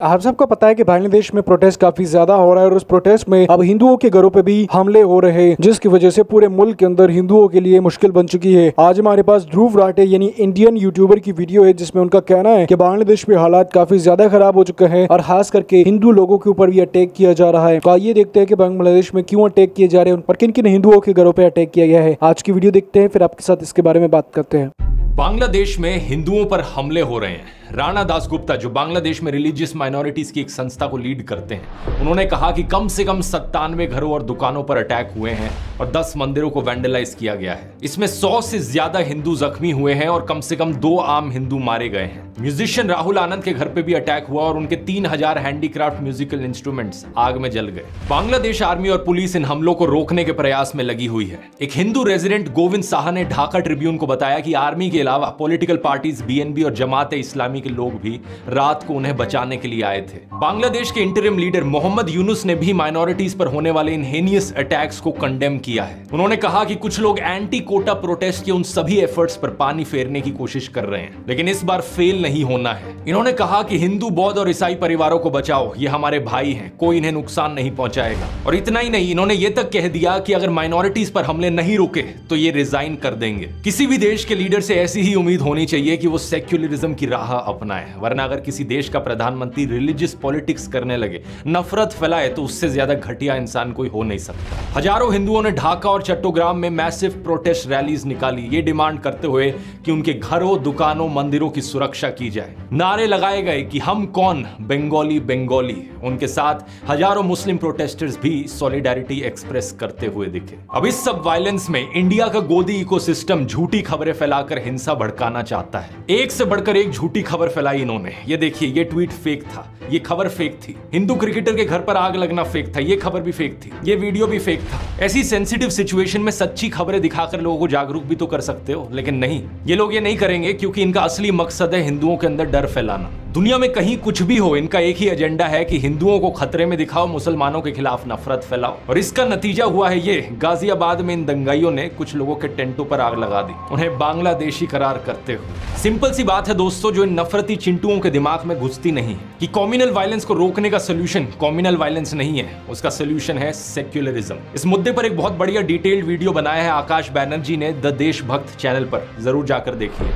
आप सबको पता है कि बांग्लादेश में प्रोटेस्ट काफी ज्यादा हो रहा है और उस प्रोटेस्ट में अब हिंदुओं के घरों पे भी हमले हो रहे हैं, जिसकी वजह से पूरे मुल्क के अंदर हिंदुओं के लिए मुश्किल बन चुकी है। आज हमारे पास ध्रुव राठे यानी इंडियन यूट्यूबर की वीडियो है, जिसमें उनका कहना है कि बांग्लादेश में हालात काफी ज्यादा खराब हो चुके हैं और खास करके हिंदू लोगों के ऊपर भी अटैक किया जा रहा है। तो आइए देखते हैं कि बांग्लादेश में क्यों अटैक किए जा रहे हैं और किन किन हिंदुओं के घरों पर अटैक किया गया है। आज की वीडियो देखते हैं, फिर आपके साथ इसके बारे में बात करते हैं। बांग्लादेश में हिंदुओं पर हमले हो रहे हैं। राणा दासगुप्ता, जो बांग्लादेश में रिलीजियस माइनॉरिटीज की एक संस्था को लीड करते हैं, उन्होंने कहा कि कम से कम 97 घरों और दुकानों पर अटैक हुए हैं और 10 मंदिरों को वैंडलाइज किया गया है। इसमें 100 से ज्यादा हिंदू जख्मी हुए हैं और कम से कम 2 आम हिंदू मारे गए हैं। म्यूजिशियन राहुल आनंद के घर पे भी अटैक हुआ और उनके 3000 हैंडीक्राफ्ट म्यूजिकल इंस्ट्रूमेंट्स आग में जल गए। बांग्लादेश आर्मी और पुलिस इन हमलों को रोकने के प्रयास में लगी हुई है। एक हिंदू रेजिडेंट गोविंद साहा ने ढाका ट्रिब्यून को बताया कि आर्मी के अलावा पॉलिटिकल पार्टीज, बीएनबी और जमात इस्लामी के लोग भी रात को उन्हें बचाने के लिए आए थे। बांग्लादेश के इंटरिम लीडर मोहम्मद यूनुस ने भी माइनॉरिटीज पर होने वाले इन हेनियस अटैक्स को कंडेम किया है। उन्होंने कहा कि कुछ लोग एंटी कोटा प्रोटेस्ट के उन सभी एफर्ट्स पर पानी फेरने की कोशिश कर रहे हैं, लेकिन इस बार फेल नहीं होना है। इन्होंने कहा कि हिंदू, बौद्ध और ईसाई परिवारों को बचाओ, ये हमारे भाई हैं, कोई इन्हें नुकसान नहीं पहुंचाएगा। और इतना ही नहीं, इन्होंने ये तक कह दिया कि अगर माइनॉरिटीज पर हमले नहीं रुके तो ये रिजाइन कर देंगे। किसी भी देश के लीडर से ऐसी ही उम्मीद होनी चाहिए कि वो सेक्युलरिज्म की राह अपनाए, वरना अगर किसी देश का प्रधानमंत्री रिलीजियस पॉलिटिक्स करने लगे, नफरत फैलाए, तो उससे ज्यादा घटिया इंसान कोई हो नहीं सकता। हजारों हिंदुओं ने ढाका और चट्टोग्राम में मैसिव प्रोटेस्ट रैलीज निकाली, ये डिमांड करते हुए कि उनके घरों, दुकानों, मंदिरों की सुरक्षा की जाए। नारे लगाए गए कि हम कौन, बंगाली बंगाली। उनके साथ हजारों मुस्लिम प्रोटेस्टर्स भी सॉलिडेरिटी एक्सप्रेस करते हुए दिखे। अब इस सब वायलेंस में इंडिया का गोदी इकोसिस्टम झूठी खबरें फैलाकर हिंसा भड़काना चाहता है। एक से बढ़कर एक झूठी खबर फैलाई इन्होंने। ये देखिए, ये ट्वीट फेक था, ये खबर फेक थी। हिंदू क्रिकेटर के घर पर आग लगना फेक था, ये खबर भी फेक थी, ये वीडियो भी फेक था। ऐसी सेंसिटिव सिचुएशन में सच्ची खबरें दिखाकर लोगों को जागरूक भी तो कर सकते हो, लेकिन नहीं, ये लोग ये नहीं करेंगे, क्योंकि इनका असली मकसद है हिंदुओं के अंदर डर फैलाना। दुनिया में कहीं कुछ भी हो, इनका एक ही एजेंडा है कि हिंदुओं को खतरे में दिखाओ, मुसलमानों के खिलाफ नफरत फैलाओ। और इसका नतीजा हुआ है ये। गाजियाबाद में इन दंगाइयों ने कुछ लोगों के टेंटों पर आग लगा दी, उन्हें बांग्लादेशी करार करते हुए। सिंपल सी बात है दोस्तों, जो इन नफरती चिंटुओं के दिमाग में घुसती नहीं है कि कम्युनल वायलेंस को रोकने का सोल्यूशन कम्युनल वायलेंस नहीं है, उसका सोल्यूशन है सेक्युलरिज्म। इस मुद्दे पर एक बहुत बढ़िया डिटेल्ड वीडियो बनाया है आकाश बैनर्जी ने द देशभक्त चैनल पर, जरूर जाकर देखिए।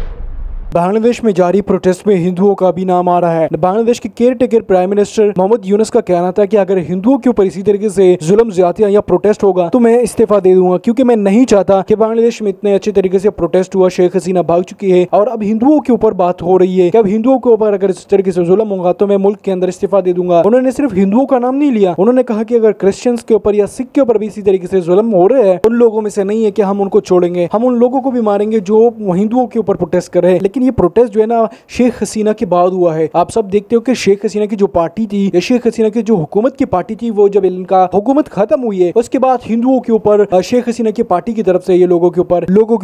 बांग्लादेश में जारी प्रोटेस्ट में हिंदुओं का भी नाम आ रहा है। बांग्लादेश के caretaker prime minister Mohammad Yunus का कहना था कि अगर हिंदुओं के ऊपर इसी तरीके से जुल्म ज्यादतियां या प्रोटेस्ट होगा तो मैं इस्तीफा दे दूंगा, क्योंकि मैं नहीं चाहता कि बांग्लादेश में इतने अच्छे तरीके से प्रोटेस्ट हुआ। शेख हसीना भाग चुकी है और अब हिंदुओं के ऊपर बात हो रही है कि अब हिंदुओं के ऊपर अगर इस तरीके से जुल्म होगा तो मैं मुल्क के अंदर इस्तीफा दे दूंगा। उन्होंने सिर्फ हिंदुओं का नाम नहीं लिया, उन्होंने कहा कि अगर क्रिश्चियंस के ऊपर या सिख के ऊपर भी इसी तरीके से जुल्म हो रहे हैं, उन लोगों में से नहीं है कि हम उनको छोड़ेंगे, हम उन लोगों को भी मारेंगे जो हिंदुओं के ऊपर प्रोटेस्ट कर रहे हैं। लेकिन ये प्रोटेस्ट जो है ना शेख हसीना के बाद हुआ है। आप सब देखते हो कि शेख हसीना की जो पार्टी थी या शेख हसीना की जो हुकूमत की पार्टी थी, वो जब इनका हुकूमत खत्म हुई है उसके बाद हिंदुओं के ऊपर शेख हसीना की पार्टी की तरफ से ये लोगों के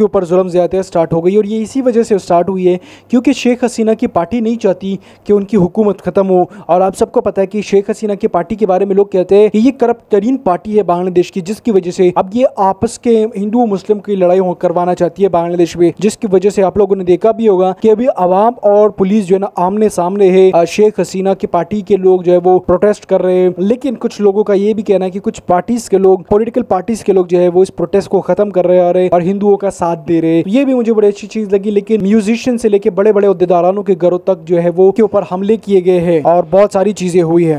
ऊपर जुल्म ज्यादतियां स्टार्ट हो गई। और ये इसी वजह से स्टार्ट हुई है क्योंकि शेख हसीना की पार्टी नहीं चाहती कि उनकी हुकूमत खत्म हो। और आप सबको पता है कि शेख हसीना की पार्टी के बारे में लोग कहते हैं कि ये करप्ट तरीन पार्टी है बांग्लादेश की, जिसकी वजह से अब ये आपस के हिंदू मुस्लिम की लड़ाई करवाना चाहती है बांग्लादेश में, जिसकी वजह से आप लोगों ने देखा भी होगा कि अभी अवाम और पुलिस जो है ना आमने सामने है। शेख हसीना की पार्टी के लोग जो है वो प्रोटेस्ट कर रहे हैं, लेकिन कुछ लोगों का ये भी कहना है कि कुछ पार्टीज के लोग, पॉलिटिकल पार्टीज के लोग जो है वो इस प्रोटेस्ट को खत्म कर रहे हैं और हिंदुओं का साथ दे रहे हैं। ये भी मुझे बड़ी अच्छी चीज लगी। लेकिन म्यूजिशियन से लेके बड़े बड़े उद्देदारानों के घरों तक जो है वो के ऊपर हमले किए गए हैं और बहुत सारी चीजें हुई है।